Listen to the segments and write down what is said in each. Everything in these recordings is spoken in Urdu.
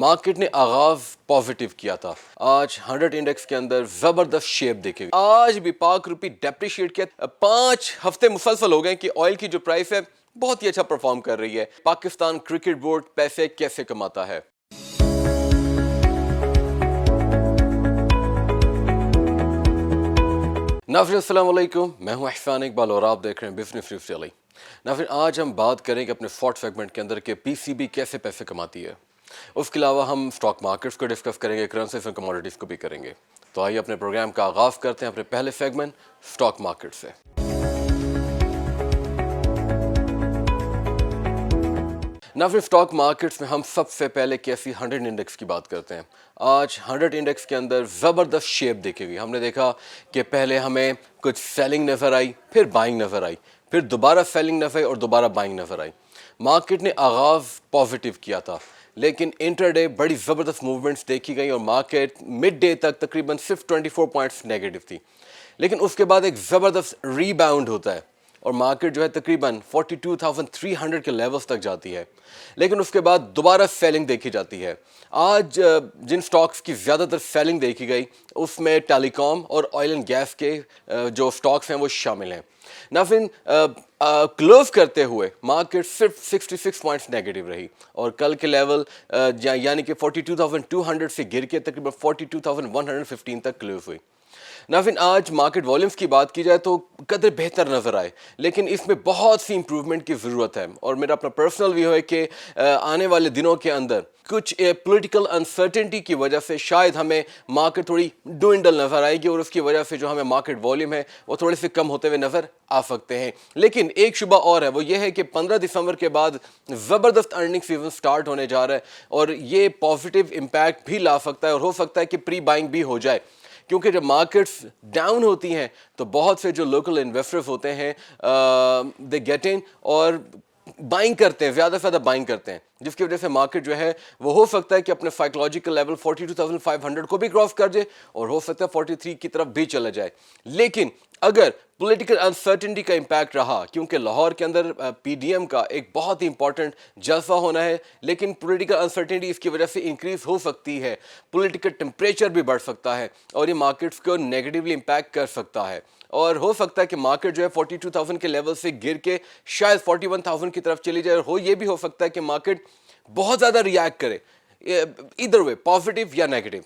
مارکیٹ نے آغاز پازیٹیو کیا تھا. آج 100 انڈیکس کے اندر زبردست شیپ دیکھے گی. آج بھی پاک روپی ڈیپریشیٹ کیا 5 ہفتے مسلسل ہو گئے کہ آئل کی جو پرائس ہے بہت ہی اچھا پرفارم کر رہی ہے. پاکستان کرکٹ بورڈ پیسے کیسے کماتا ہے. ناظرین السلام علیکم، میں ہوں احسان اقبال اور آپ دیکھ رہے ہیں بزنس نیوز ڈیلی. ناظرین آج ہم بات کریں گے اپنے فورتھ سیگمنٹ کے اندر کہ پی سی بی کیسے پیسے کماتی ہے. اس کے علاوہ ہم اسٹاک مارکیٹس کو ڈسکس کریں گے، کرنسیز اور کموڈیٹیز کو بھی کریں گے. تو آئیے اپنے پروگرام کا آغاز کرتے ہیں اپنے پہلے سیگمنٹ اسٹاک مارکیٹ سے. ناظرین اسٹاک مارکیٹس میں ہم سب سے پہلے کیسی 100 انڈیکس کی بات کرتے ہیں. آج 100 انڈیکس کے اندر زبردست شیپ دیکھے گی. ہم نے دیکھا کہ پہلے ہمیں کچھ سیلنگ نظر آئی، پھر بائنگ نظر آئی، پھر دوبارہ سیلنگ نظر آئی اور دوبارہ بائنگ نظر آئی. مارکیٹ نے آغاز پازیٹیو کیا تھا لیکن انٹر ڈے بڑی زبردست موومنٹس دیکھی گئی اور مارکیٹ مڈ ڈے تک تقریباً صرف 24 پوائنٹس نیگیٹو تھی. لیکن اس کے بعد ایک زبردست ری باؤنڈ ہوتا ہے اور مارکیٹ جو ہے تقریباً 42,300 کے لیولز تک جاتی ہے. لیکن اس کے بعد دوبارہ سیلنگ دیکھی جاتی ہے. آج جن سٹاکس کی زیادہ تر سیلنگ دیکھی گئی اس میں ٹیلی کام اور آئل اینڈ گیس کے جو سٹاکس ہیں وہ شامل ہیں. ناظرین کلوز کرتے ہوئے مارکیٹ صرف 66 پوائنٹس نیگیٹو رہی اور کل کے لیول یعنی کہ 42,200 سے گر کے تقریباً 42,115 تک کلوز ہوئی. ناظرین آج مارکیٹ والیومز کی بات کی جائے تو قدر بہتر نظر آئے لیکن اس میں بہت سی امپروومنٹ کی ضرورت ہے اور میرا اپنا پرسنل ویو ہے کہ آنے والے دنوں کے اندر کچھ پولیٹیکل انسرٹنٹی کی وجہ سے شاید ہمیں مارکیٹ تھوڑی ڈوئنڈل نظر آئے گی اور اس کی وجہ سے جو ہمیں مارکیٹ والیوم ہے وہ تھوڑے سے کم ہوتے ہوئے نظر آ سکتے ہیں. لیکن ایک شبہ اور ہے، وہ یہ ہے کہ 15 دسمبر کے بعد زبردست ارننگ سیزن سٹارٹ ہونے جا رہا ہے اور یہ پازیٹیو امپیکٹ بھی لا سکتا ہے اور ہو سکتا ہے کہ پری بائنگ بھی ہو جائے. کیونکہ جب مارکیٹس ڈاؤن ہوتی ہیں تو بہت سے جو لوکل انویسٹرز ہوتے ہیں دے گیٹ ان اور بائنگ کرتے ہیں، زیادہ سے زیادہ بائنگ کرتے ہیں، جس کی وجہ سے مارکیٹ جو ہے وہ ہو سکتا ہے کہ اپنے سائیکولوجیکل لیول 42,500 کو بھی کراس کر جائے اور ہو سکتا ہے 43 کی طرف بھی چلا جائے. لیکن اگر پولیٹیکل انسرٹنٹی کا امپیکٹ رہا، کیونکہ لاہور کے اندر پی ڈی ایم کا ایک بہت ہی امپورٹنٹ جلسہ ہونا ہے، لیکن پولیٹیکل انسرٹنٹی اس کی وجہ سے انکریز ہو سکتی ہے، پولیٹیکل ٹمپریچر بھی بڑھ سکتا ہے اور یہ مارکیٹس کو نیگیٹیولی امپیکٹ کر سکتا ہے اور ہو سکتا ہے کہ مارکیٹ جو ہے 42,000 کے لیول سے گر کے شاید 41,000 کی طرف چلی جائے اور یہ بھی ہو سکتا ہے کہ مارکیٹ بہت زیادہ ریاکٹ کرے، ادھر وے پازیٹیو یا negative.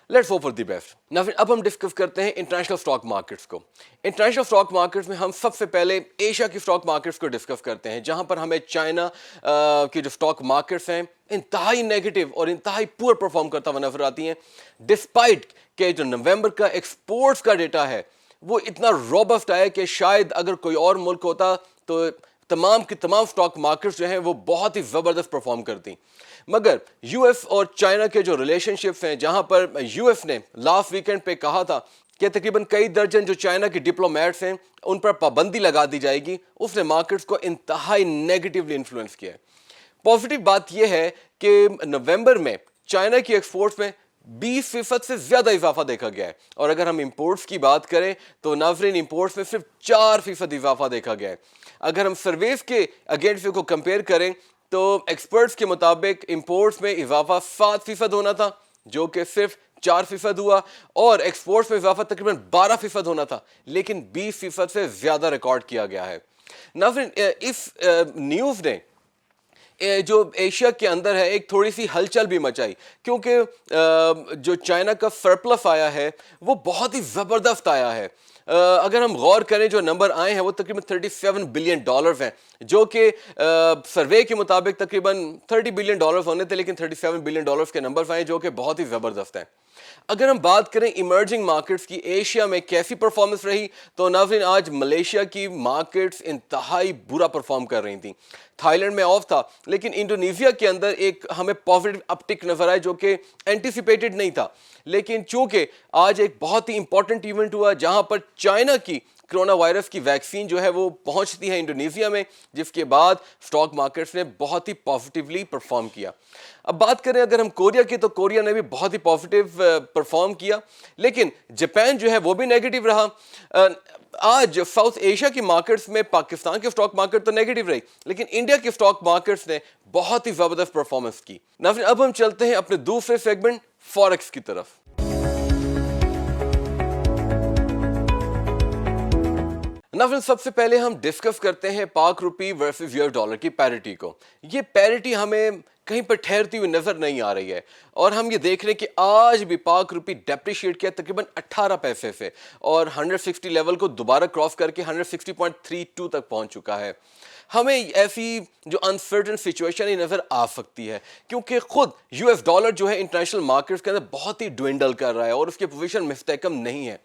Let's hope for the best. ناظرین اب ہم ڈسکس کرتے ہیں انٹرنیشنل اسٹاک مارکیٹس کو. انٹرنیشنل اسٹاک مارکیٹس میں ہم سب سے پہلے ایشیا کی اسٹاک مارکیٹس کو ڈسکس کرتے ہیں جہاں پر ہمیں چائنا کی جو اسٹاک مارکیٹس ہیں انتہائی نیگیٹو اور انتہائی پور پرفارم کرتا ہوا نظر آتی ہیں، ڈسپائٹ کہ جو نومبر کا ایکسپورٹس کا ڈیٹا ہے وہ اتنا روبسٹ آیا کہ شاید اگر کوئی اور ملک ہوتا تو تمام کی تمام اسٹاک مارکیٹس جو ہیں وہ بہت ہی زبردست پرفارم کرتی. مگر یو ایس اور چائنا کے جو ریلیشن شپس ہیں، جہاں پر یو ایس نے لاسٹ ویکینڈ پہ کہا تھا کہ تقریباً کئی درجن جو چائنا کے ڈپلومیٹس ہیں ان پر پابندی لگا دی جائے گی، اس نے مارکیٹس کو انتہائی نیگیٹیولی انفلوئنس کیا ہے. پازیٹیو بات یہ ہے کہ نومبر میں چائنا کی ایکسپورٹس میں 20% سے زیادہ اضافہ دیکھا گیا ہے اور اگر ہم امپورٹس کی بات کریں تو ناظرین امپورٹس میں صرف 4% اضافہ دیکھا گیا ہے. اگر ہم سرویز کے اگینسٹ کو کمپیئر کریں تو ایکسپرٹس کے مطابق امپورٹس میں اضافہ 7% ہونا تھا جو کہ صرف 4% ہوا اور ایکسپورٹس میں اضافہ تقریباً 12% ہونا تھا لیکن 20% سے زیادہ ریکارڈ کیا گیا ہے. ناظرین اس نیوز نے جو ایشیا کے اندر ہے ایک تھوڑی سی ہلچل بھی مچائی کیونکہ جو چائنا کا سرپلس آیا ہے وہ بہت ہی زبردست آیا ہے. اگر ہم غور کریں جو نمبر آئے ہیں وہ تقریباً $37 بلین ہیں جو کہ سروے کے مطابق تقریباً $30 بلین ہونے تھے لیکن $37 بلین کے نمبر آئے جو کہ بہت ہی زبردست ہیں. اگر ہم بات کریں ایمرجنگ مارکیٹس کی ایشیا میں کیسی پرفارمنس رہی تو ناظرین آج ملیشیا کی مارکیٹس انتہائی برا پرفارم کر رہی تھیں. تھائی لینڈ میں آف تھا لیکن انڈونیشیا کے اندر ایک ہمیں پازیٹیو اپٹک نظر آئے جو کہ اینٹیسپیٹڈ نہیں تھا. لیکن چونکہ آج ایک بہت ہی امپورٹنٹ ایونٹ ہوا جہاں پر چائنا کی کرونا وائرس کی ویکسین جو ہے وہ پہنچتی ہے انڈونیشیا میں، جس کے بعد اسٹاک مارکیٹس نے بہت ہی پازیٹیولی پرفارم کیا. اب بات کریں اگر ہم کوریا کی تو کوریا نے بھی بہت ہی پازیٹیو پرفارم کیا لیکن جاپان جو ہے وہ بھی نیگیٹو رہا. آج ساؤتھ ایشیا کی مارکیٹس میں پاکستان کے اسٹاک مارکیٹ تو نیگیٹو رہی, لیکن انڈیا کے اسٹاک مارکیٹس نے بہت ہی زبردست پرفارمنس کی. ناظرین اب ہم چلتے ہیں اپنے دوسرے سیگمنٹ فوریکس کی طرف. ناظرین سب سے پہلے ہم ڈسکس کرتے ہیں پاک روپی ورسز یو ایس ڈالر کی پیرٹی کو. یہ پیرٹی ہمیں کہیں پر ٹھہرتی ہوئی نظر نہیں آ رہی ہے, اور ہم یہ دیکھ رہے ہیں کہ آج بھی پاک روپی ڈیپریشیٹ کیا تقریباً 18 پیسے سے, اور 160 لیول کو دوبارہ کراس کر کے 160.32 تک پہنچ چکا ہے. ہمیں ایسی جو انسرٹن سچویشن ہی نظر آ سکتی ہے, کیونکہ خود یو ایس ڈالر جو ہے انٹرنیشنل مارکیٹس کے اندر بہت ہی ڈوینڈل کر رہا ہے, اور اس کی پوزیشن مستحکم نہیں ہے.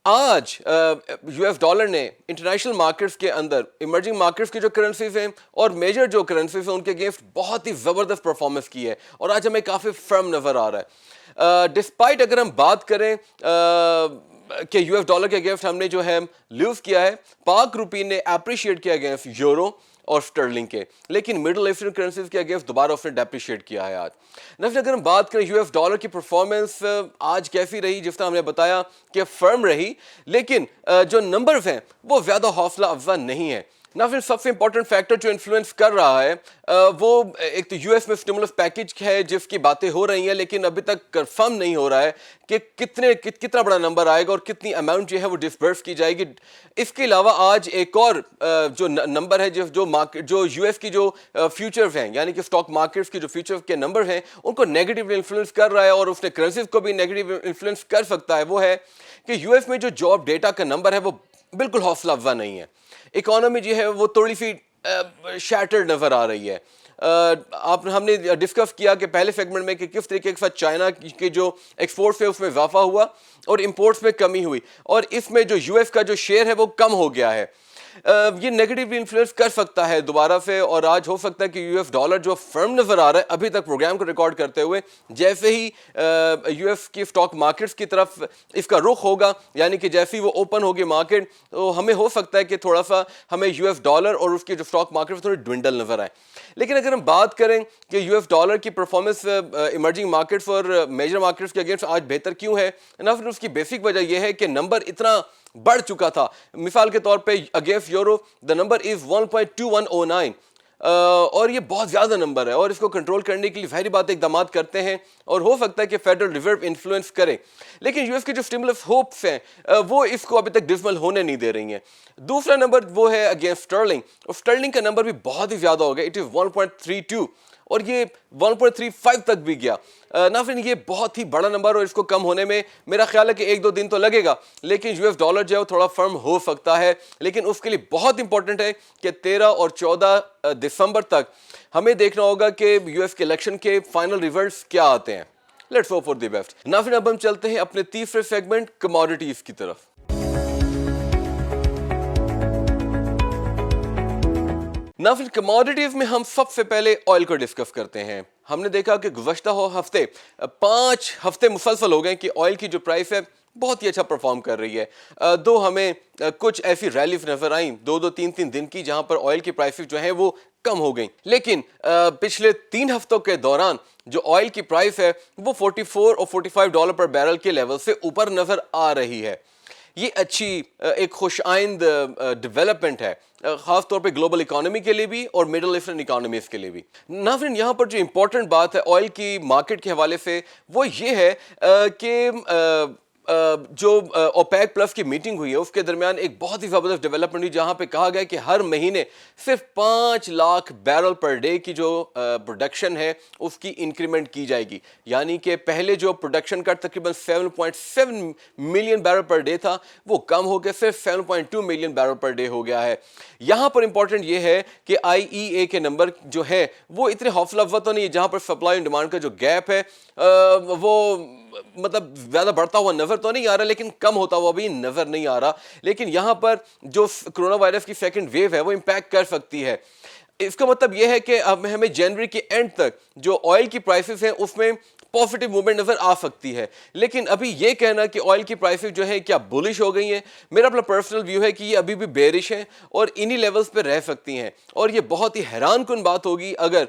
آج یو ایس ڈالر نے انٹرنیشنل مارکیٹس کے اندر ایمرجنگ مارکیٹس کی جو کرنسیز ہیں اور میجر جو کرنسیز ہیں ان کے اگینسٹ بہت ہی زبردست پرفارمنس کی ہے, اور آج ہمیں کافی فرم نظر آ رہا ہے. ڈسپائٹ اگر ہم بات کریں کہ یو ایس ڈالر کے اگینسٹ ہم نے جو ہے لوز کیا ہے, پاک روپی نے اپریشیٹ کیا اگینسٹ یورو اور سٹرلنگ کے, لیکن مڈل ایسٹرن کرنسیز کے اگینسٹ دوبارہ اس نے ڈیپریشیٹ کیا ہے آج. نیکسٹ اگر ہم بات کریں یو ایس ڈالر کی پرفارمنس آج کیسی رہی, جس طرح ہم نے بتایا کہ فرم رہی, لیکن جو نمبرز ہیں وہ زیادہ حوصلہ افزا نہیں ہے. نہ پھر سب سے امپورٹنٹ فیکٹر جو انفلوئنس کر رہا ہے وہ ایک تو یو ایس میں اسٹیمولس پیکج ہے جس کی باتیں ہو رہی ہیں, لیکن ابھی تک کنفرم نہیں ہو رہا ہے کہ کتنا بڑا نمبر آئے گا اور کتنی اماؤنٹ جو ہے وہ ڈسبرس کی جائے گی. اس کے علاوہ آج ایک اور جو نمبر ہے جو یو ایس کی جو فیوچرز ہیں, یعنی کہ اسٹاک مارکیٹس کی جو فیوچر کے نمبر ہیں ان کو نیگیٹو انفلوئنس کر رہا ہے, اور اس نے کرنسیز کو بھی نیگیٹو انفلوئنس کر سکتا ہے. وہ ہے کہ یو ایس میں جو جاب ڈیٹا کا نمبر ہے وہ بالکل حوصلہ افزا نہیں ہے. اکانومی جو ہے وہ تھوڑی سی شیٹرڈ نظر آ رہی ہے. ہم نے ڈسکس کیا کہ پہلے سیگمنٹ میں کہ کس طریقے کے ساتھ چائنا کے جو ایکسپورٹس ہیں اس میں اضافہ ہوا اور امپورٹس میں کمی ہوئی, اور اس میں جو یو ایس کا جو شیئر ہے وہ کم ہو گیا ہے. یہ نیگیٹو انفلوئنس کر سکتا ہے دوبارہ سے, اور آج ہو سکتا ہے کہ یو ایس ڈالر جو فرم نظر آ رہا ہے ابھی تک پروگرام کو ریکارڈ کرتے ہوئے, جیسے ہی یو ایس کی اسٹاک مارکیٹس کی طرف اس کا رخ ہوگا, یعنی کہ جیسے ہی وہ اوپن ہوگی مارکیٹ, تو ہمیں ہو سکتا ہے کہ تھوڑا سا ہمیں یو ایس ڈالر اور اس کی جو اسٹاک مارکیٹ تھوڑی ڈوینڈل نظر آئے. لیکن اگر ہم بات کریں کہ یو ایس ڈالر کی پرفارمنس ایمرجنگ مارکیٹس اور میجر مارکیٹس کے اگینسٹ آج بہتر کیوں ہے, نہ پھر اس کی بیسک وجہ یہ ہے کہ نمبر اتنا بڑھ چکا تھا. مثال کے طور پہ against euro the number is 1.2109, اور یہ بہت زیادہ نمبر ہے, اور اس کو کنٹرول کرنے کے لیے ظاہری بات اقدامات کرتے ہیں, اور ہو سکتا ہے کہ فیڈرل ریزرو انفلوئنس کرے, لیکن یو ایس کی جو اسٹیمولس ہوپس ہیں وہ اس کو ابھی تک ڈسمل ہونے نہیں دے رہی ہیں. دوسرا نمبر وہ ہے اگینسٹ سٹرلنگ, اور سٹرلنگ کا نمبر بھی بہت ہی زیادہ ہو گیا, اٹ از 1.32, اور یہ 1.35 تک بھی گیا. ناظرین یہ بہت ہی بڑا نمبر, اور اس کو کم ہونے میں میرا خیال ہے کہ 1-2 دن تو لگے گا, لیکن یو ایس ڈالر جو ہے تھوڑا فرم ہو سکتا ہے. لیکن اس کے لیے بہت امپورٹنٹ ہے کہ 13 اور 14 دسمبر تک ہمیں دیکھنا ہوگا کہ یو ایس کے الیکشن کے فائنل ریزلٹس کیا آتے ہیں. Let's hope for the best. ناظرین اب ہم چلتے ہیں اپنے تیسرے سیگمنٹ کموڈیٹیز کی طرف. ناظرین کموڈیٹیز میں ہم سب سے پہلے آئل کو ڈسکس کرتے ہیں. ہم نے دیکھا کہ گزشتہ ہفتے 5 ہفتے مسلسل ہو گئے کہ آئل کی جو پرائس ہے بہت ہی اچھا پرفارم کر رہی ہے. دو ہمیں کچھ ایسی ریلیز نظر آئیں 2-3 دن کی جہاں پر آئل کی پرائسز جو ہیں وہ کم ہو گئیں, لیکن پچھلے 3 ہفتوں کے دوران جو آئل کی پرائس ہے وہ 44 اور 45 ڈالر پر بیرل کے لیول سے اوپر نظر آ رہی ہے. یہ اچھی ایک خوش آئند ڈیولپمنٹ ہے, خاص طور پہ گلوبل اکانومی کے لیے بھی اور مڈل ایسٹرن اکانومیز کے لیے بھی. ناظرین یہاں پر جو امپورٹنٹ بات ہے آئل کی مارکیٹ کے حوالے سے وہ یہ ہے کہ جو اوپیک پلس کی میٹنگ ہوئی ہے اس کے درمیان ایک بہت ہی زبردست ڈیولپمنٹ ہوئی, جہاں پہ کہا گیا کہ ہر مہینے صرف 5 لاکھ بیرل پر ڈے کی جو پروڈکشن ہے اس کی انکریمنٹ کی جائے گی. یعنی کہ پہلے جو پروڈکشن کا تقریباً 7.7 ملین بیرل پر ڈے تھا وہ کم ہو کے صرف 7.2 ملین بیرل پر ڈے ہو گیا ہے. یہاں پر امپورٹنٹ یہ ہے کہ آئی ای اے کے نمبر جو ہے وہ اتنے حوصلہ افزا تو نہیں ہے, جہاں پر سپلائی اینڈ ڈیمانڈ کا جو گیپ ہے وہ مطلب زیادہ بڑھتا ہوا نظر تو نہیں آ رہا, لیکن کم ہوتا ہوا بھی نظر نہیں آ رہا. لیکن یہاں پر جو کرونا وائرس کی سیکنڈ ویو ہے وہ امپیکٹ کر سکتی ہے. اس کا مطلب یہ ہے کہ ہمیں جنوری کے اینڈ تک جو آئل کی پرائسز ہیں اس میں پازیٹیو موومنٹ نظر آ سکتی ہے. لیکن ابھی یہ کہنا کہ آئل کی پرائسز جو ہے کیا بولش ہو گئی ہیں, میرا اپنا پرسنل ویو ہے کہ یہ ابھی بھی بیرش ہیں اور انہی لیولز پہ رہ سکتی ہیں. اور یہ بہت ہی حیران کن بات ہوگی اگر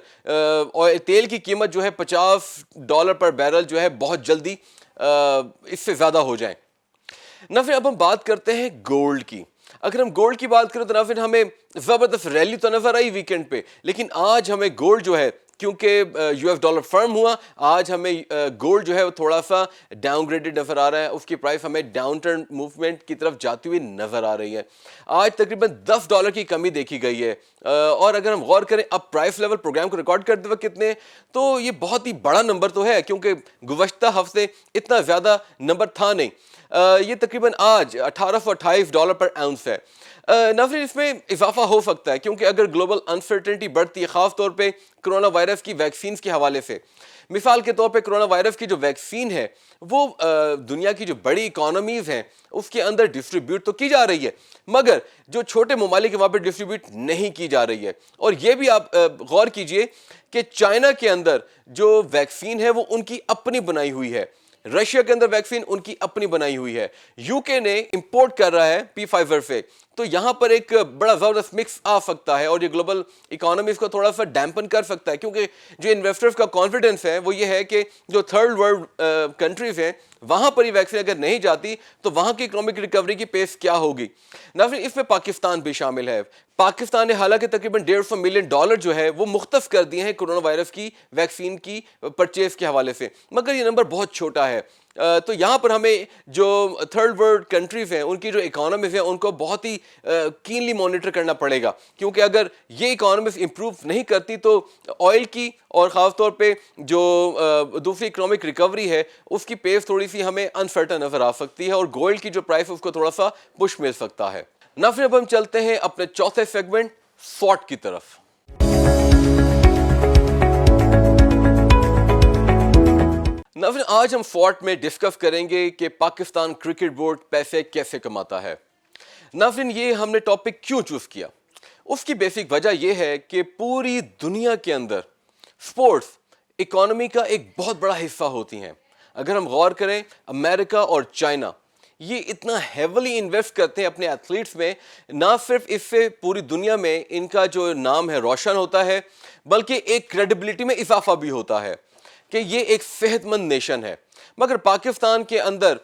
تیل کی قیمت جو ہے $50 پر بیرل جو ہے بہت جلدی اس سے زیادہ ہو جائیں. نہ پھر اب ہم بات کرتے ہیں گولڈ کی. اگر ہم گولڈ کی بات کریں تو ناظرین ہمیں زبردست ریلی تو نظر آئی ویکینڈ پہ, لیکن آج ہمیں گولڈ جو ہے کیونکہ یو ایس ڈالر فرم ہوا, آج ہمیں گولڈ جو ہے وہ تھوڑا سا ڈاؤن گریڈڈ نظر آ رہا ہے, اس کی پرائس ہمیں ڈاؤن ٹرن موومنٹ کی طرف جاتی ہوئی نظر آ رہی ہے. آج تقریباً $10 کی کمی دیکھی گئی ہے, اور اگر ہم غور کریں اب پرائس لیول پروگرام کو ریکارڈ کرتے وقت کتنے, تو یہ بہت ہی بڑا نمبر تو ہے کیونکہ گزشتہ ہفتے اتنا زیادہ نمبر تھا نہیں. یہ تقریباً آج $1828 پر اونس ہے. ناظرین اس میں اضافہ ہو سکتا ہے کیونکہ اگر گلوبل انسرٹنٹی بڑھتی ہے, خاص طور پہ کرونا وائرس کی ویکسینز کے حوالے سے. مثال کے طور پہ کرونا وائرس کی جو ویکسین ہے وہ دنیا کی جو بڑی اکانومیز ہیں اس کے اندر ڈسٹریبیوٹ تو کی جا رہی ہے, مگر جو چھوٹے ممالک ہیں وہاں پہ ڈسٹریبیوٹ نہیں کی جا رہی ہے. اور یہ بھی آپ غور کیجئے کہ چائنا کے اندر جو ویکسین ہے وہ ان کی اپنی بنائی ہوئی ہے, رشیا کے اندر ویکسین ان کی اپنی بنائی ہوئی ہے, یو کے نے امپورٹ کر رہا ہے پی فائزر سے. تو یہاں پر ایک بڑا زبردست مکس آ سکتا ہے اور یہ گلوبل اکانومیز کو تھوڑا سا ڈیمپن کر سکتا ہے, کیونکہ جو انویسٹرز کا کانفیڈنس ہے وہ یہ ہے کہ جو تھرڈ ورلڈ کنٹریز ہیں وہاں پر یہ ویکسین اگر نہیں جاتی تو وہاں کی اکنامک ریکوری کی پیس کیا ہوگی. ناظرین اس میں پاکستان بھی شامل ہے. پاکستان نے حالانکہ تقریباً $150 ملین جو ہے وہ مختص کر دیے ہیں کرونا وائرس کی ویکسین کی پرچیز کے حوالے سے, مگر یہ نمبر بہت چھوٹا ہے. تو یہاں پر ہمیں جو تھرڈ ورلڈ کنٹریز ہیں ان کی جو اکانومیز ہیں ان کو بہت ہی کینلی مانیٹر کرنا پڑے گا, کیونکہ اگر یہ اکانومیز امپروو نہیں کرتی تو آئل کی اور خاص طور پہ جو دوسری اکنامک ریکوری ہے اس کی پیس تھوڑی سی ہمیں انسرٹن نظر آ سکتی ہے, اور گولڈ کی جو پرائس اس کو تھوڑا سا پش مل سکتا ہے. ناظرین اب ہم چلتے ہیں اپنے چوتھے سیگمنٹ فورٹ کی طرف. ناظرین آج ہم فورٹ میں ڈسکس کریں گے کہ پاکستان کرکٹ بورڈ پیسے کیسے کماتا ہے. ناظرین یہ ہم نے ٹاپک کیوں چوز کیا, اس کی بیسک وجہ یہ ہے کہ پوری دنیا کے اندر سپورٹس اکانومی کا ایک بہت بڑا حصہ ہوتی ہیں. اگر ہم غور کریں امریکہ اور چائنا یہ اتنا ہیولی انویسٹ کرتے ہیں اپنے ایتھلیٹس میں, نہ صرف اس سے پوری دنیا میں ان کا جو نام ہے روشن ہوتا ہے بلکہ ایک کریڈیبلٹی میں اضافہ بھی ہوتا ہے کہ یہ ایک صحت مند نیشن ہے. مگر پاکستان کے اندر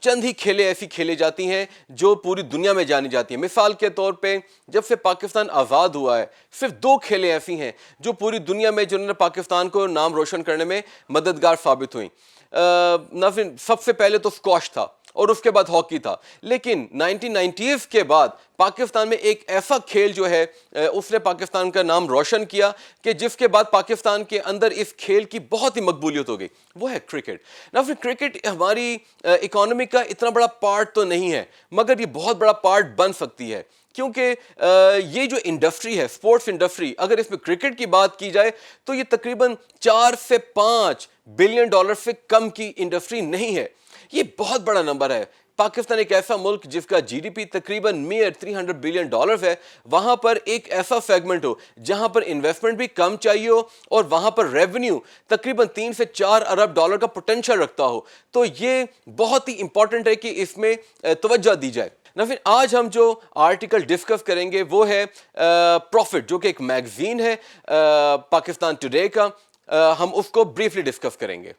چند ہی کھیلیں ایسی کھیلی جاتی ہیں جو پوری دنیا میں جانی جاتی ہیں. مثال کے طور پہ جب سے پاکستان آزاد ہوا ہے صرف 2 کھیلیں ایسی ہیں جو پوری دنیا میں جنہوں نے پاکستان کو نام روشن کرنے میں مددگار ثابت ہوئیں. ناظرین سب سے پہلے تو اسکواش تھا اور اس کے بعد ہاکی تھا, لیکن 1990s کے بعد پاکستان میں ایک ایسا کھیل جو ہے اس نے پاکستان کا نام روشن کیا کہ جس کے بعد پاکستان کے اندر اس کھیل کی بہت ہی مقبولیت ہو گئی, وہ ہے کرکٹ. ناظرین کرکٹ ہماری اکانومی کا اتنا بڑا پارٹ تو نہیں ہے مگر یہ بہت بڑا پارٹ بن سکتی ہے, کیونکہ یہ جو انڈسٹری ہے اسپورٹس انڈسٹری, اگر اس میں کرکٹ کی بات کی جائے تو یہ تقریباً $4 سے $5 بلین سے کم کی انڈسٹری نہیں ہے. یہ بہت بڑا نمبر ہے. پاکستان ایک ایسا ملک جس کا جی ڈی پی تقریباً $300 بلین ہے, وہاں پر ایک ایسا سیگمنٹ ہو جہاں پر انویسٹمنٹ بھی کم چاہیے ہو اور وہاں پر ریونیو تقریباً $3 سے $4 ارب کا پوٹینشیل رکھتا ہو, تو یہ بہت ہی امپورٹنٹ ہے کہ اس میں توجہ دی جائے. پھر آج ہم جو آرٹیکل ڈسکس کریں گے وہ ہے پروفٹ, جو کہ ایک میگزین ہے پاکستان ٹوڈے کا, ہم اس کو بریفلی ڈسکس کریں گے.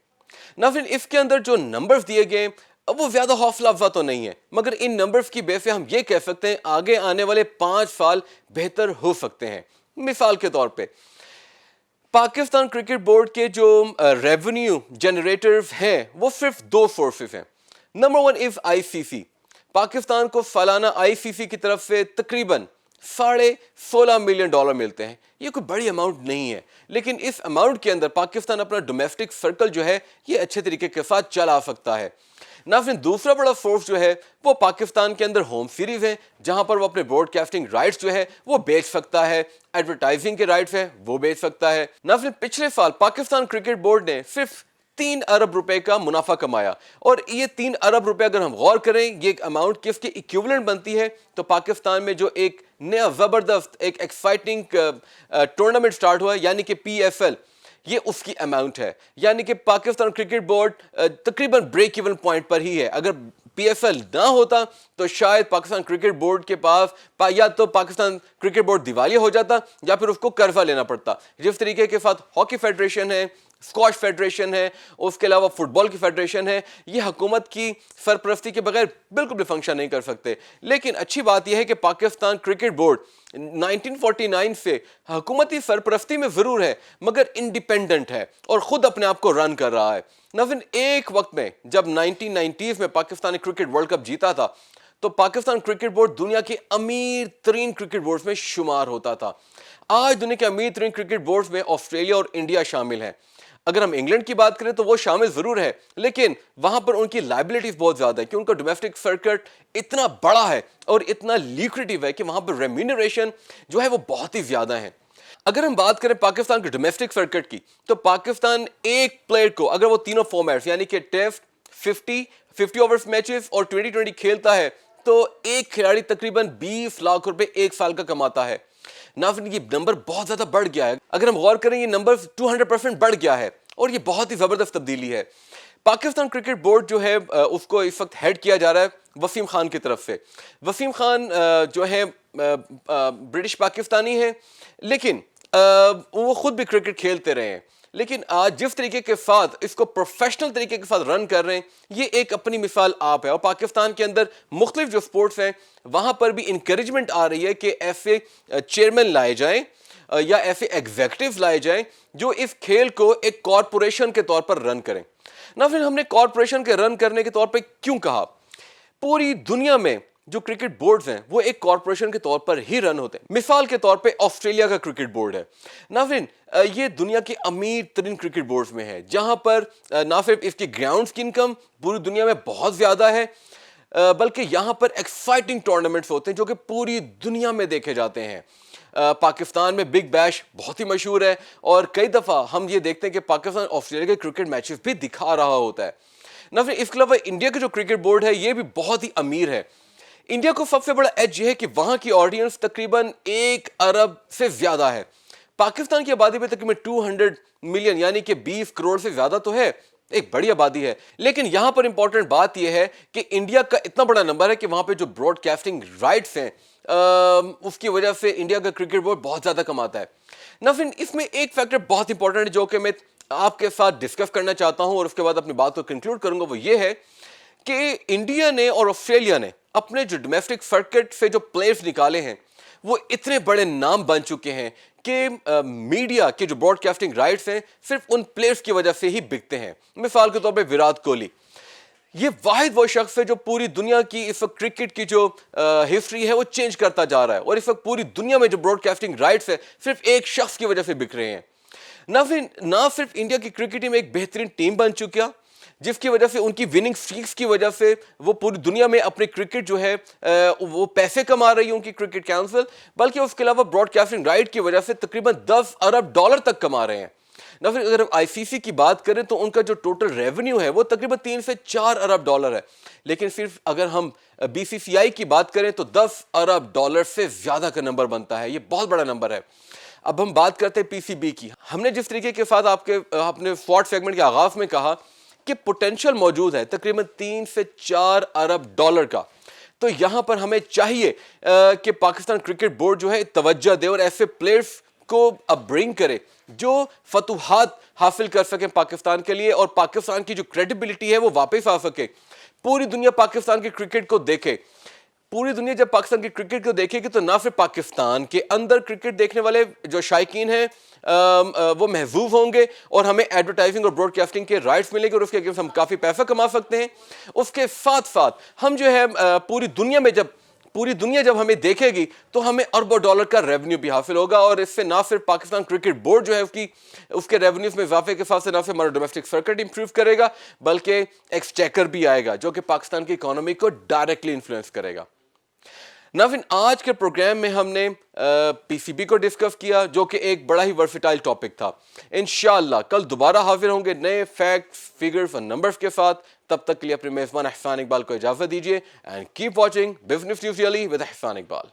ناظرین اس کے اندر جو نمبرز دیے گئے وہ زیادہ حوصلہ افزا تو نہیں ہے, مگر ان نمبرز کی بیس پہ ہم یہ کہہ سکتے ہیں آگے آنے والے 5 سال بہتر ہو سکتے ہیں. مثال کے طور پہ پاکستان کرکٹ بورڈ کے جو ریونیو جنریٹرز ہیں وہ صرف 2 سورسز ہیں. نمبر 1 از آئی سی سی. پاکستان کو سالانہ آئی سی سی کی طرف سے تقریباً $16.5 ملین ملتے ہیں. یہ کوئی بڑی اماؤنٹ نہیں ہے, لیکن اس اماؤنٹ کے اندر پاکستان اپنا ڈومیسٹک سرکل جو ہے یہ اچھے طریقے کے ساتھ چلا سکتا ہے. ناظرین دوسرا بڑا سورس جو ہے وہ پاکستان کے اندر ہوم سیریز ہیں, جہاں پر وہ اپنے براڈ کاسٹنگ رائٹس جو ہے وہ بیچ سکتا ہے, ایڈورٹائزنگ کے رائٹس ہیں وہ بیچ سکتا ہے. ناظرین پچھلے سال پاکستان کرکٹ بورڈ نے صرف $3 ارب کا منافع کمایا, اور یہ $3 ارب اگر ہم غور کریں یہ ایک اماؤنٹ کس کے ایکویولنٹ بنتی ہے, تو پاکستان میں جو ایک نیا زبردست ایک ایکسائٹنگ ٹورنامنٹ سٹارٹ ہوا ہے یعنی کہ پی ایف ایل, یہ اس کی اماؤنٹ ہے. یعنی کہ پاکستان کرکٹ بورڈ تقریباً بریک ایون پوائنٹ پر ہی ہے. اگر پی ایف ایل نہ ہوتا تو شاید پاکستان کرکٹ بورڈ کے پاس یا تو پاکستان کرکٹ بورڈ دیوالیہ ہو جاتا یا پھر اس کو قرضہ لینا پڑتا. جس طریقے کے ساتھ ہاکی فیڈریشن ہے, اسکواش فیڈریشن ہے, اس کے علاوہ فٹ بال کی فیڈریشن ہے, یہ حکومت کی سرپرستی کے بغیر بالکل بھی فنکشن نہیں کر سکتے. لیکن اچھی بات یہ ہے کہ پاکستان کرکٹ بورڈ 1949 سے حکومتی سرپرستی میں ضرور ہے مگر انڈیپینڈنٹ ہے اور خود اپنے آپ کو رن کر رہا ہے. ناظرین, ایک وقت میں جب 1990s میں پاکستان نے کرکٹ ورلڈ کپ جیتا تھا تو پاکستان کرکٹ بورڈ دنیا کے امیر ترین کرکٹ بورڈز میں شمار ہوتا تھا. آج دنیا کے امیر ترین کرکٹ بورڈز میں آسٹریلیا اور انڈیا شامل ہیں. اگر ہم انگلینڈ کی بات کریں تو وہ شامل ضرور ہے لیکن وہاں پر ان کی لائبلٹیز بہت زیادہ ہے کہ ان کا ڈومیسٹک سرکٹ اتنا بڑا ہے اور اتنا لیکریٹو ہے کہ وہاں پر ریمینریشن جو ہے وہ بہت ہی زیادہ ہے. اگر ہم بات کریں پاکستان کے ڈومیسٹک سرکٹ کی تو پاکستان ایک پلیئر کو اگر وہ تینوں فارمیٹس یعنی کہ ٹیسٹ 50 اوورز میچز اور 2020 کھیلتا ہے تو ایک کھلاڑی تقریباً 20 لاکھ روپے ایک سال کا کماتا ہے. ناظرین, یہ نمبر بہت زیادہ بڑھ گیا ہے. اگر ہم غور کریں یہ نمبر 200% بڑھ گیا ہے اور یہ بہت ہی زبردست تبدیلی ہے. پاکستان کرکٹ بورڈ جو ہے اس کو اس وقت ہیڈ کیا جا رہا ہے وسیم خان کی طرف سے. وسیم خان جو ہے برٹش پاکستانی ہے لیکن وہ خود بھی کرکٹ کھیلتے رہے ہیں, لیکن آج جس طریقے کے ساتھ اس کو پروفیشنل طریقے کے ساتھ رن کر رہے ہیں یہ ایک اپنی مثال آپ ہے. اور پاکستان کے اندر مختلف جو سپورٹس ہیں وہاں پر بھی انکریجمنٹ آ رہی ہے کہ ایسے چیئرمین لائے جائیں یا ایسے ایگزیکٹوز لائے جائیں جو اس کھیل کو ایک کارپوریشن کے طور پر رن کریں. نہ پھر ہم نے کارپوریشن کے رن کرنے کے طور پہ کیوں کہا؟ پوری دنیا میں جو کرکٹ بورڈز ہیں وہ ایک کارپوریشن کے طور پر ہی رن ہوتے ہیں. مثال کے طور پہ آسٹریلیا کا کرکٹ بورڈ ہے. ناظرین, یہ دنیا کے امیر ترین کرکٹ بورڈز میں ہے جہاں پر نہ صرف اس کی گراؤنڈز کی انکم پوری دنیا میں بہت زیادہ ہے بلکہ یہاں پر ایکسائٹنگ ٹورنامنٹس ہوتے ہیں جو کہ پوری دنیا میں دیکھے جاتے ہیں. پاکستان میں بگ بیش بہت ہی مشہور ہے اور کئی دفعہ ہم یہ دیکھتے ہیں کہ پاکستان آسٹریلیا کے کرکٹ میچز بھی دکھا رہا ہوتا ہے. نہ پھر اس کے علاوہ انڈیا کا جو کرکٹ بورڈ ہے یہ بھی بہت ہی امیر ہے. انڈیا کو سب سے بڑا ایج یہ ہے کہ وہاں کی آڈینس تقریباً 1 ارب سے زیادہ ہے. پاکستان کی آبادی میں تقریباً 200 ملین یعنی کہ 20 کروڑ سے زیادہ تو ہے, ایک بڑی آبادی ہے. لیکن یہاں پر امپورٹنٹ بات یہ ہے کہ انڈیا کا اتنا بڑا نمبر ہے کہ وہاں پہ جو براڈ کاسٹنگ رائٹس ہیں اس کی وجہ سے انڈیا کا کرکٹ بورڈ بہت زیادہ کماتا ہے. ناظرین, اس میں ایک فیکٹر بہت امپورٹنٹ ہے جو کہ میں آپ کے ساتھ ڈسکس کرنا چاہتا ہوں اور اس کے بعد اپنی بات کو کنکلوڈ کروں گا. وہ یہ ہے کہ انڈیا نے اور آسٹریلیا نے اپنے جو ڈومیسٹک سرکٹ سے جو پلیئرز نکالے ہیں وہ اتنے بڑے نام بن چکے ہیں کہ میڈیا کے جو براڈ کاسٹنگ رائٹس ہیں صرف ان پلیئرز کی وجہ سے ہی بکتے ہیں. مثال کے طور پہ وراٹ کوہلی یہ واحد وہ شخص ہے جو پوری دنیا کی اس وقت کرکٹ کی جو ہسٹری ہے وہ چینج کرتا جا رہا ہے اور اس وقت پوری دنیا میں جو براڈ کاسٹنگ رائٹس ہے صرف ایک شخص کی وجہ سے بک رہے ہیں. نہ صرف انڈیا کی کرکٹ ٹیم ایک بہترین ٹیم بن چکا جس کی وجہ سے ان کی وننگ سٹریکس کی وجہ سے وہ پوری دنیا میں اپنی کرکٹ جو ہے وہ پیسے کما رہی ہے ان کی کرکٹ کاؤنسل, بلکہ اس کے علاوہ براڈ کاسٹنگ رائٹ کی وجہ سے تقریباً 10 ارب ڈالر تک کما رہے ہیں. نہ پھر اگر ہم آئی سی سی کی بات کریں تو ان کا جو ٹوٹل ریونیو ہے وہ تقریباً 3 سے 4 ارب ڈالر ہے, لیکن صرف اگر ہم بی سی سی آئی کی بات کریں تو 10 ارب ڈالر سے زیادہ کا نمبر بنتا ہے. یہ بہت بڑا نمبر ہے. اب ہم بات کرتے ہیں پی سی بی کی. ہم نے جس طریقے کے ساتھ اپنے فورتھ سیگمنٹ کے آغاز میں کہا کہ پوٹینشیل موجود ہے تقریباً 3 سے 4 ارب ڈالر کا, تو یہاں پر ہمیں چاہیے کہ پاکستان کرکٹ بورڈ جو ہے توجہ دے اور ایسے پلیئرز کو اب برنگ کرے جو فتوحات حاصل کر سکیں پاکستان کے لیے اور پاکستان کی جو کریڈیبلٹی ہے وہ واپس آ سکے. پوری دنیا پاکستان کے کرکٹ کو دیکھے. پوری دنیا جب پاکستان کی کرکٹ کو دیکھے گی تو نہ صرف پاکستان کے اندر کرکٹ دیکھنے والے جو شائقین ہیں وہ محظوظ ہوں گے اور ہمیں ایڈورٹائزنگ اور براڈ کاسٹنگ کے رائٹس ملیں گے اور اس کے ہم کافی پیسہ کما سکتے ہیں. اس کے ساتھ ساتھ ہم جو ہے پوری دنیا جب ہمیں دیکھے گی تو ہمیں اربوں ڈالر کا ریونیو بھی حاصل ہوگا اور اس سے نہ صرف پاکستان کرکٹ بورڈ جو ہے اس کے ریونیوز میں اضافے کے ساتھ سے نہ صرف ہمارا ڈومیسٹک سرکٹ امپروو کرے گا بلکہ ایکسچیکر بھی آئے گا جو کہ پاکستان کی اکانومی کو ڈائریکٹلی انفلوئنس کرے گا. ناظرین, آج کے پروگرام میں ہم نے پی سی بی کو ڈسکس کیا جو کہ ایک بڑا ہی ورسٹائل ٹاپک تھا. انشاءاللہ کل دوبارہ حاضر ہوں گے نئے فیکٹس, فگرز اور نمبرز کے ساتھ. تب تک کے لیے اپنے میزبان احسان اقبال کو اجازت دیجیے. And keep watching business news daily with Ehsan Iqbal.